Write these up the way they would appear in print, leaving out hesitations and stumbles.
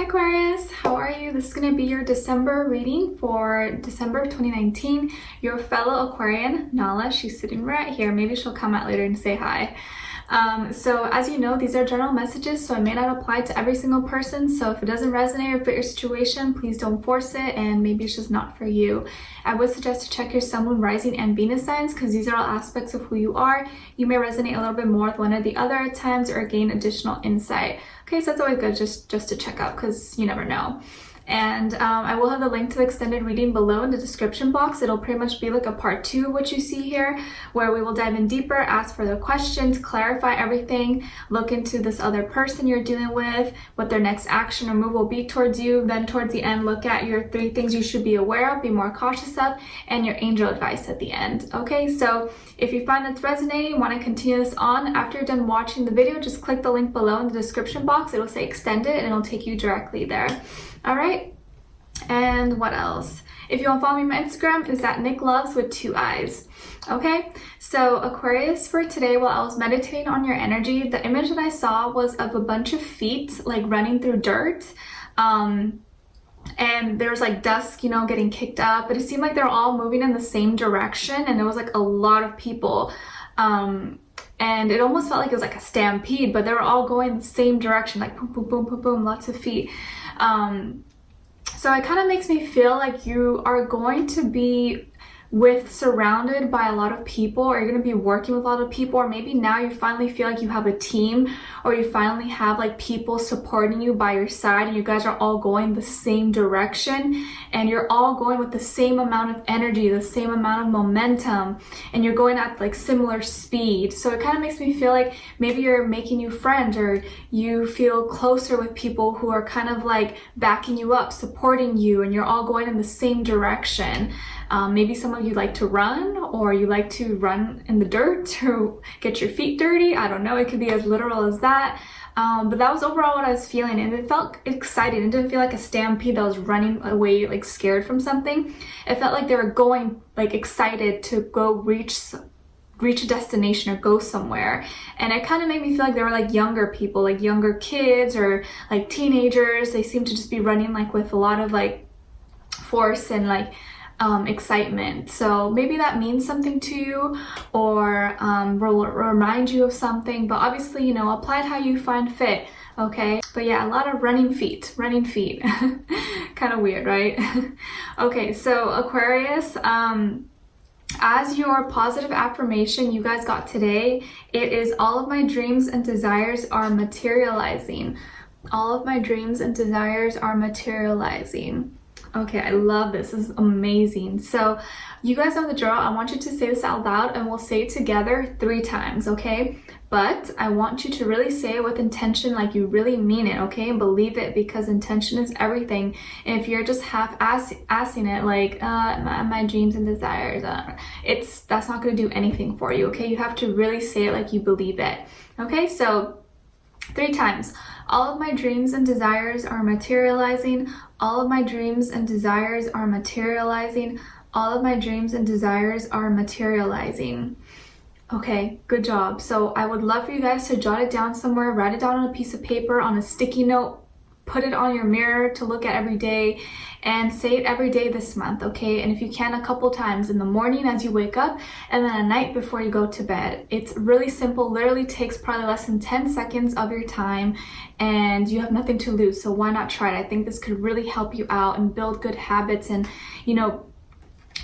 Hi Aquarius, how are you? This is going to be your December reading for December 2019. Your fellow Aquarian, Nala, she's sitting right here. Maybe she'll come out later and say hi. So as you know, these are general messages, so it may not apply to every single person. So if it doesn't resonate or fit your situation, please don't force it, and maybe it's just not for you. I would suggest to check your Sun, Moon, Rising, and Venus signs because these are all aspects of who you are. You may resonate a little bit more with one or the other at times or gain additional insight. Okay, so that's always good just to check out because you never know. And I will have the link to the extended reading below in the description box. It'll pretty much be like a part 2 of what you see here, where we will dive in deeper, ask further questions, clarify everything, look into this other person you're dealing with, what their next action or move will be towards you. Then towards the end, look at your 3 things you should be aware of, be more cautious of, and your angel advice at the end. Okay, so if you find that's resonating, want to continue this on, after you're done watching the video, just click the link below in the description box. It'll say extended and it'll take you directly there. All right, and what else? If you want to follow me on my Instagram, it's at NicLoves with 2 eyes. Okay, so Aquarius, for today, while I was meditating on your energy, the image that I saw was of a bunch of feet like running through dirt. And there was like dust, you know, getting kicked up, but it seemed like they're all moving in the same direction, and there was like a lot of people. And it almost felt like it was like a stampede, but they were all going the same direction, like boom, boom, boom, boom, boom, lots of feet. So it kind of makes me feel like you are going to be surrounded by a lot of people, or you're going to be working with a lot of people, or maybe now you finally feel like you have a team, or you finally have like people supporting you by your side, and you guys are all going the same direction, and you're all going with the same amount of energy, the same amount of momentum, and you're going at like similar speed. So it kind of makes me feel like maybe you're making new friends, or you feel closer with people who are kind of like backing you up, supporting you, and you're all going in the same direction. Maybe some of you like to run, or you like to run in the dirt to get your feet dirty. I don't know, it could be as literal as that. But that was overall what I was feeling, and it felt exciting. It didn't feel like a stampede that was running away like scared from something. It felt like they were going like excited to go reach a destination or go somewhere. And it kind of made me feel like they were like younger people, like younger kids or like teenagers. They seemed to just be running like with a lot of like force and like excitement. So maybe that means something to you, or will remind you of something, but obviously, you know, apply it how you find fit. Okay, but yeah, a lot of running feet kind of weird, right? Okay, so Aquarius, as your positive affirmation you guys got today, it is all of my dreams and desires are materializing. All of my dreams and desires are materializing. Okay, I love this. This is amazing. So you guys know the drill. I want you to say this out loud, and we'll say it together 3 times, okay? But I want you to really say it with intention, like you really mean it, okay? And believe it, because intention is everything. And if you're just half-assing it, like my dreams and desires, that's not going to do anything for you, okay? You have to really say it like you believe it. Okay, so 3 times. All of my dreams and desires are materializing. All of my dreams and desires are materializing. All of my dreams and desires are materializing. Okay, good job. So I would love for you guys to jot it down somewhere, write it down on a piece of paper, on a sticky note, put it on your mirror to look at every day, and say it every day this month, okay? And if you can, a couple times in the morning as you wake up, and then at night before you go to bed. It's really simple, literally takes probably less than 10 seconds of your time, and you have nothing to lose, so why not try it? I think this could really help you out and build good habits, and, you know,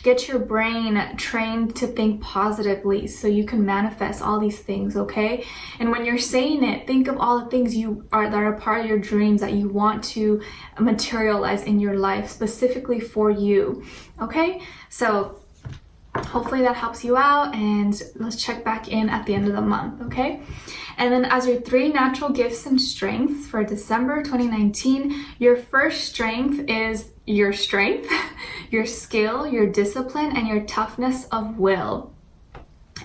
get your brain trained to think positively so you can manifest all these things, okay? And when you're saying it, think of all the things that are part of your dreams that you want to materialize in your life specifically for you, okay? So hopefully that helps you out, and let's check back in at the end of the month, okay? And then as your 3 natural gifts and strengths for December 2019, your first strength is your strength, your skill, your discipline, and your toughness of will.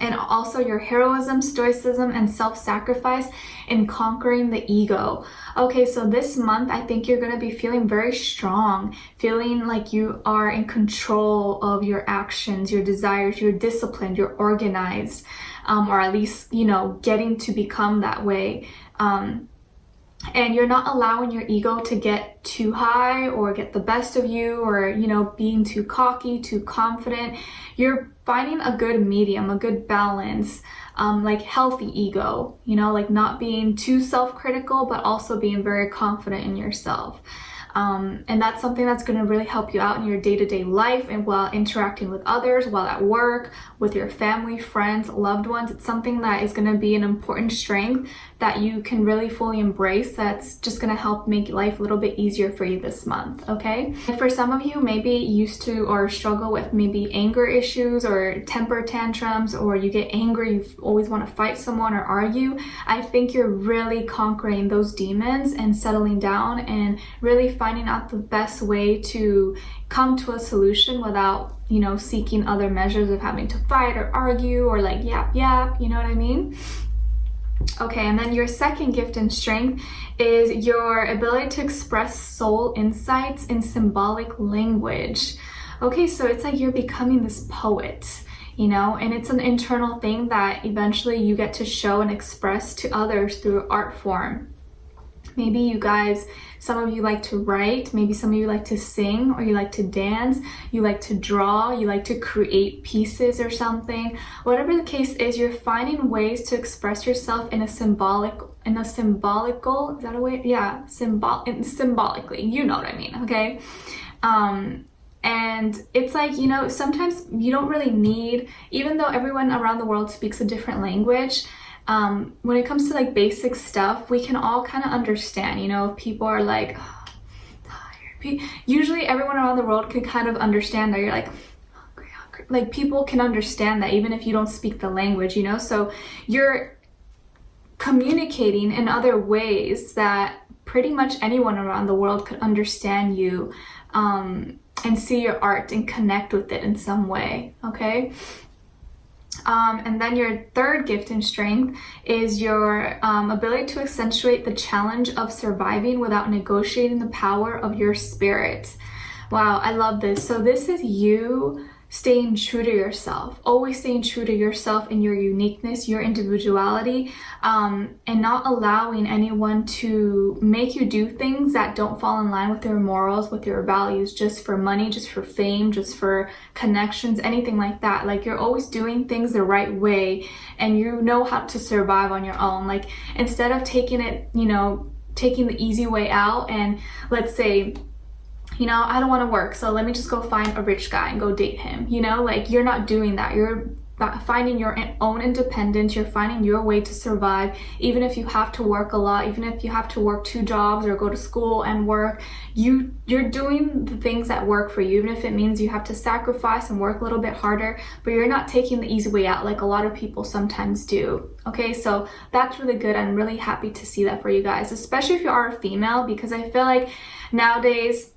And also your heroism, stoicism, and self-sacrifice in conquering the ego. Okay, so this month, I think you're going to be feeling very strong, feeling like you are in control of your actions, your desires, you're disciplined, you're organized, or at least, you know, getting to become that way. and you're not allowing your ego to get too high or get the best of you, or, you know, being too cocky, too confident. You're finding a good medium, a good balance, like healthy ego, you know, like not being too self-critical, but also being very confident in yourself. And that's something that's going to really help you out in your day-to-day life, and while interacting with others, while at work, with your family, friends, loved ones. It's something that is going to be an important strength that you can really fully embrace, that's just going to help make life a little bit easier for you this month, okay? And for some of you, maybe used to or struggle with maybe anger issues or temper tantrums, or you get angry, you always want to fight someone or argue. I think you're really conquering those demons and settling down and really finding out the best way to come to a solution without, you know, seeking other measures of having to fight or argue or like yap, you know what I mean? Okay, and then your second gift and strength is your ability to express soul insights in symbolic language. Okay, so it's like you're becoming this poet, you know, and it's an internal thing that eventually you get to show and express to others through art form. Maybe you guys, some of you like to write, maybe some of you like to sing, or you like to dance, you like to draw, you like to create pieces or something. Whatever the case is, you're finding ways to express yourself in a symbolical, is that a way? Yeah, symbolically, you know what I mean, okay? And it's like, you know, sometimes you don't really need, even though everyone around the world speaks a different language, when it comes to like basic stuff, we can all kind of understand, you know, if people are like, oh, tired. Usually everyone around the world can kind of understand that you're like, hungry. Like people can understand that even if you don't speak the language, you know, so you're communicating in other ways that pretty much anyone around the world could understand you, and see your art and connect with it in some way, okay? And then your third gift and strength is your ability to accentuate the challenge of surviving without negotiating the power of your spirit. Wow, I love this. So this is you staying true to yourself, always staying true to yourself and your uniqueness, your individuality, and not allowing anyone to make you do things that don't fall in line with your morals, with your values, just for money, just for fame, just for connections, anything like that. Like you're always doing things the right way, and you know how to survive on your own. Like instead of taking it, you know, taking the easy way out, and let's say, you know, I don't want to work, so let me just go find a rich guy and go date him. You know, like you're not doing that. You're finding your own independence. You're finding your way to survive, even if you have to work a lot, even if you have to work 2 jobs or go to school and work. You're doing the things that work for you, even if it means you have to sacrifice and work a little bit harder, but you're not taking the easy way out like a lot of people sometimes do. Okay, so that's really good. I'm really happy to see that for you guys, especially if you are a female, because I feel like nowadays,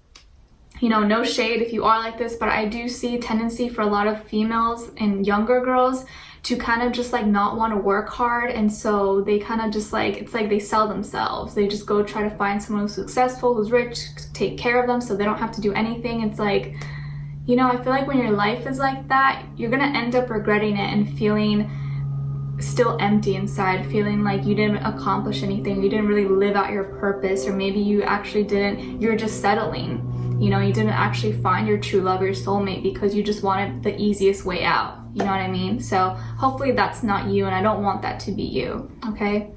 you know, no shade if you are like this, but I do see a tendency for a lot of females and younger girls to kind of just like not want to work hard, and so they kind of just like, it's like they sell themselves. They just go try to find someone who's successful, who's rich, take care of them so they don't have to do anything. It's like, you know, I feel like when your life is like that, you're gonna end up regretting it and feeling still empty inside, feeling like you didn't accomplish anything, you didn't really live out your purpose, or maybe you actually didn't, you're just settling. You know, you didn't actually find your true love, your soulmate, because you just wanted the easiest way out. You know what I mean? So hopefully that's not you, and I don't want that to be you, okay?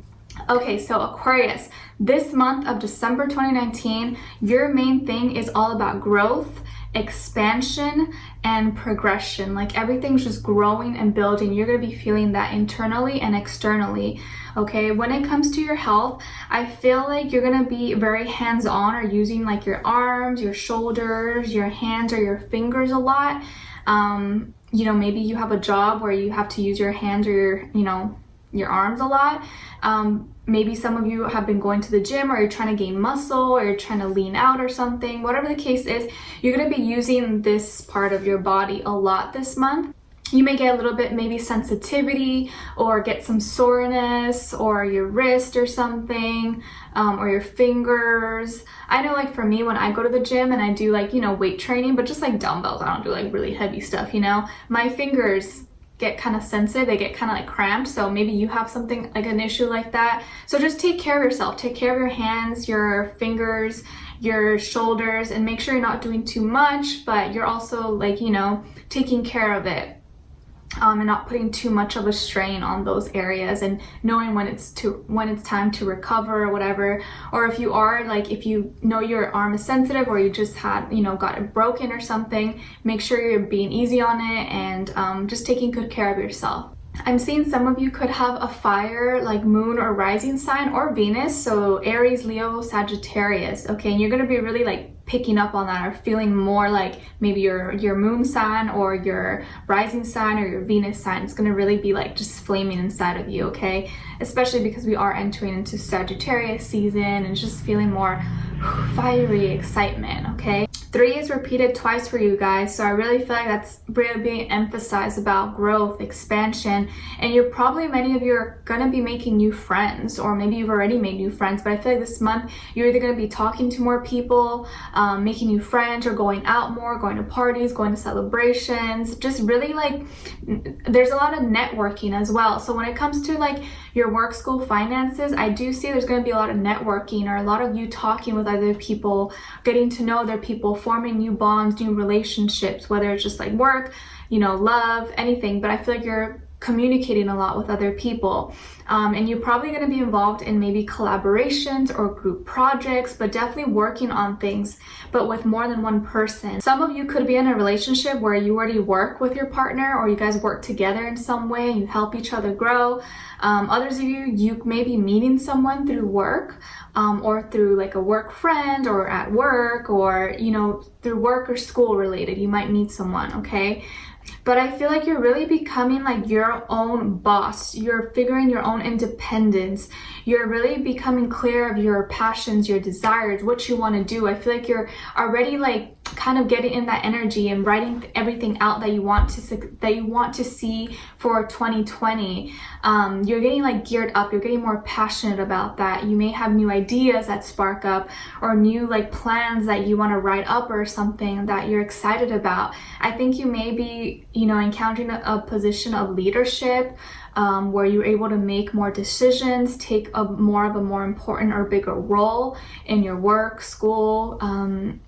Okay, so Aquarius, this month of December 2019, your main thing is all about growth, expansion, and progression. Like everything's just growing and building. You're gonna be feeling that internally and externally. Okay, when it comes to your health, I feel like you're gonna be very hands-on, or using like your arms, your shoulders, your hands, or your fingers a lot. You know, maybe you have a job where you have to use your hands or your, you know, your arms a lot. Maybe some of you have been going to the gym, or you're trying to gain muscle, or you're trying to lean out or something. Whatever the case is, you're going to be using this part of your body a lot this month. You may get a little bit maybe sensitivity, or get some soreness, or your wrist or something, or your fingers. I know, like for me, when I go to the gym and I do like, you know, weight training, but just like dumbbells, I don't do like really heavy stuff, you know, my fingers get kind of sensitive, they get kind of like cramped. So maybe you have something like an issue like that. So just take care of yourself, take care of your hands, your fingers, your shoulders, and make sure you're not doing too much, but you're also like, you know, taking care of it. And not putting too much of a strain on those areas, and knowing when it's time to recover or whatever. Or if you are like, if you know your arm is sensitive, or you just had, you know, got it broken or something, make sure you're being easy on it and just taking good care of yourself. I'm seeing some of you could have a fire, like moon or rising sign, or Venus, so Aries, Leo, Sagittarius, okay? And you're gonna be really like picking up on that, or feeling more like maybe your moon sign or your rising sign or your Venus sign. It's gonna really be like just flaming inside of you, okay? Especially because we are entering into Sagittarius season, and just feeling more fiery excitement, okay? 3 is repeated twice for you guys, so I really feel like that's really being emphasized about growth, expansion, and you're probably, many of you are gonna be making new friends, or maybe you've already made new friends, but I feel like this month you're either gonna be talking to more people, making new friends, or going out more, going to parties, going to celebrations, just really like, there's a lot of networking as well. So when it comes to like your work, school, finances, I do see there's gonna be a lot of networking, or a lot of you talking with other people, getting to know other people, forming new bonds, new relationships, whether it's just like work, you know, love, anything. But I feel like you're communicating a lot with other people, and you're probably going to be involved in maybe collaborations or group projects, but definitely working on things, but with more than one person. Some of you could be in a relationship where you already work with your partner, or you guys work together in some way and you help each other grow. Others of you may be meeting someone through work, or through like a work friend, or at work, or, you know, through work or school related, you might meet someone, okay? But I feel like you're really becoming like your own boss. You're figuring your own independence. You're really becoming clear of your passions, your desires, what you want to do. I feel like you're already like kind of getting in that energy and writing everything out that you want to see for 2020. You're getting like geared up. You're getting more passionate about that. You may have new ideas that spark up, or new like plans that you want to write up, or something that you're excited about. I think you may be, you know, encountering a position of leadership, where you're able to make more decisions, take a more important or bigger role in your work, school,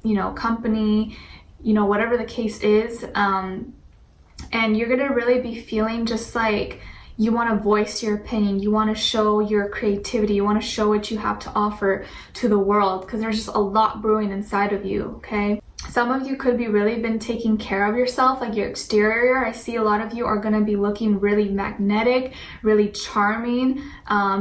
you know, company, you know, whatever the case is. And you're gonna really be feeling just like you want to voice your opinion, you want to show your creativity, you want to show what you have to offer to the world, because there's just a lot brewing inside of you, okay? Some of you could be really been taking care of yourself, like your exterior. I see a lot of you are going to be looking really magnetic, really charming.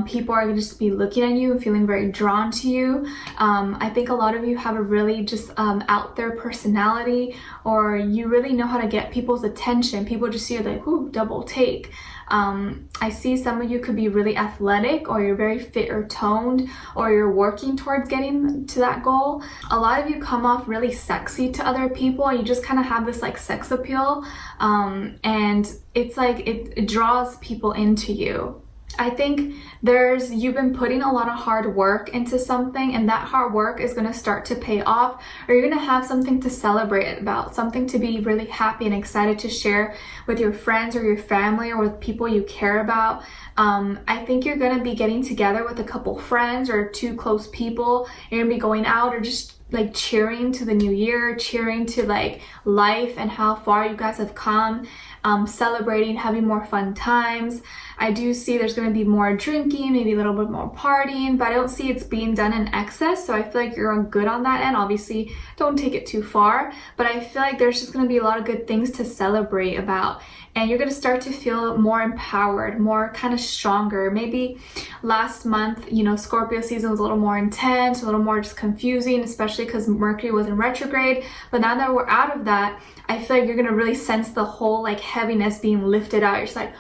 People are going to just be looking at you and feeling very drawn to you. I think a lot of you have a really just out there personality, or you really know how to get people's attention. People just see you like, ooh, double take. I see some of you could be really athletic, or you're very fit or toned, or you're working towards getting to that goal. A lot of you come off really sexy to other people, and you just kind of have this like sex appeal, and it's like it draws people into you. I think you've been putting a lot of hard work into something, and that hard work is going to start to pay off, or you're going to have something to celebrate about, something to be really happy and excited to share with your friends or your family, or with people you care about. I think you're going to be getting together with a couple friends or 2 close people. You're going to be going out, or just like cheering to the new year, cheering to like life and how far you guys have come, celebrating, having more fun times. I do see there's going to be more drinking, maybe a little bit more partying, but I don't see it's being done in excess, so I feel like you're good on that end. Obviously, don't take it too far, but I feel like there's just going to be a lot of good things to celebrate about, and you're going to start to feel more empowered, more kind of stronger. Maybe last month, you know, Scorpio season was a little more intense, a little more just confusing, especially because Mercury was in retrograde, but now that we're out of that, I feel like you're going to really sense the whole like heaviness being lifted out. You're just like,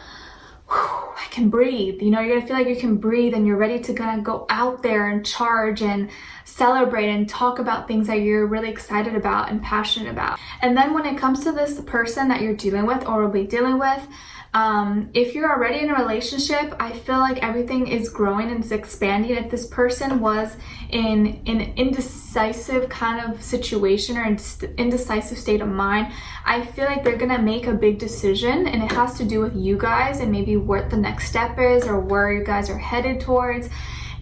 I can breathe. You know, you're gonna feel like you can breathe, and you're ready to kind of go out there and charge and celebrate and talk about things that you're really excited about and passionate about. And then when it comes to this person that you're dealing with or will be dealing with, If you're already in a relationship, I feel like everything is growing and it's expanding. If this person was in an indecisive kind of situation or indecisive state of mind, I feel like they're gonna make a big decision, and it has to do with you guys and maybe what the next step is or where you guys are headed towards.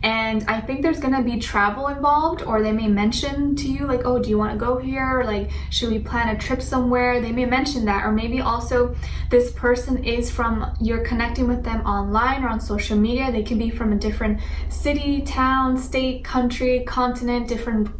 And I think there's gonna be travel involved, or they may mention to you like, oh, do you want to go here? Or like, should we plan a trip somewhere? They may mention that. Or maybe also this person is from, you're connecting with them online or on social media. They can be from a different city, town, state, country, continent, different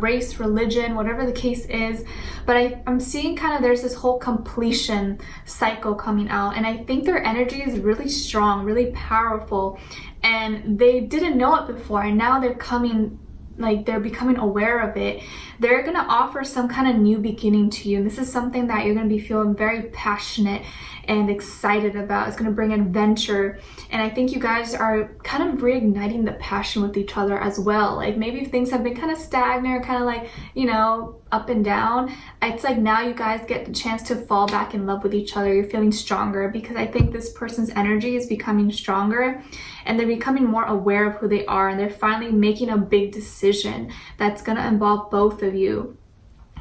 race, religion, whatever the case is. But I'm seeing kind of there's this whole completion cycle coming out, and I think their energy is really strong, really powerful, and they didn't know it before, and now they're coming, like they're becoming aware of it. They're gonna offer some kind of new beginning to you, and this is something that you're gonna be feeling very passionate and excited about. It's gonna bring adventure, and I think you guys are kind of reigniting the passion with each other as well. Like maybe things have been kind of stagnant or kind of like, you know, up and down. It's like now you guys get the chance to fall back in love with each other. You're feeling stronger because I think this person's energy is becoming stronger, and they're becoming more aware of who they are, and they're finally making a big decision that's gonna involve both of you.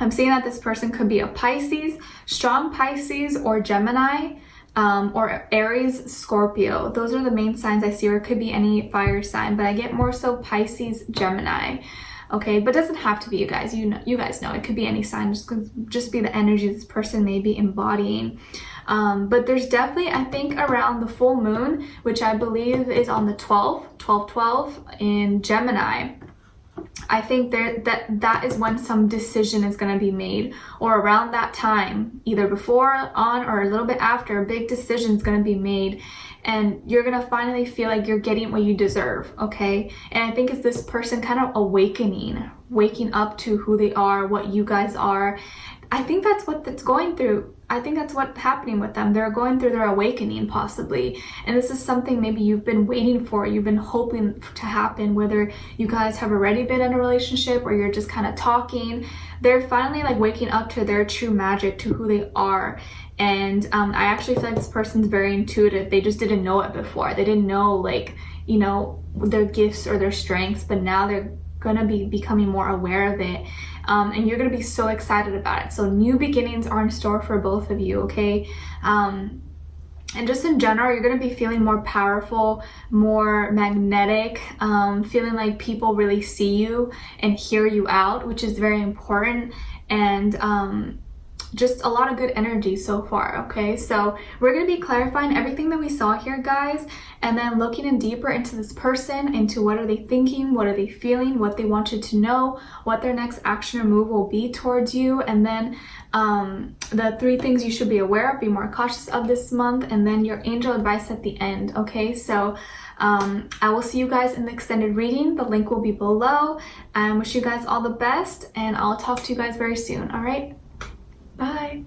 I'm seeing that this person could be a Pisces, strong Pisces, or Gemini, or Aries, Scorpio. Those are the main signs I see, or it could be any fire sign, but I get more so Pisces, Gemini. Okay, but it doesn't have to be, you guys. You guys know it could be any sign. Just be the energy this person may be embodying. But there's definitely, I think, around the full moon, which I believe is on the 12 in Gemini. I think that is when some decision is going to be made, or around that time, either before, on, or a little bit after, a big decision is going to be made, and you're going to finally feel like you're getting what you deserve, okay? And I think it's this person kind of waking up to who they are, what you guys are. I think that's what it's going through. I think that's what's happening with them. They're going through their awakening, possibly. And this is something maybe you've been waiting for, you've been hoping to happen, whether you guys have already been in a relationship or you're just kind of talking. They're finally like waking up to their true magic, to who they are. And I actually feel like this person's very intuitive. They just didn't know it before. They didn't know, like, you know, their gifts or their strengths, but now they're gonna be becoming more aware of it. And you're gonna be so excited about it. So new beginnings are in store for both of you, okay? And just in general, you're gonna be feeling more powerful, more magnetic, feeling like people really see you and hear you out, which is very important. And just a lot of good energy so far, okay? So we're going to be clarifying everything that we saw here, guys, and then looking in deeper into this person, into what are they thinking, what are they feeling, what they want you to know, what their next action or move will be towards you, and then the 3 things you should be aware of, be more cautious of this month, and then your angel advice at the end, okay? So I will see you guys in the extended reading. The link will be below. I wish you guys all the best, and I'll talk to you guys very soon, all right? Bye.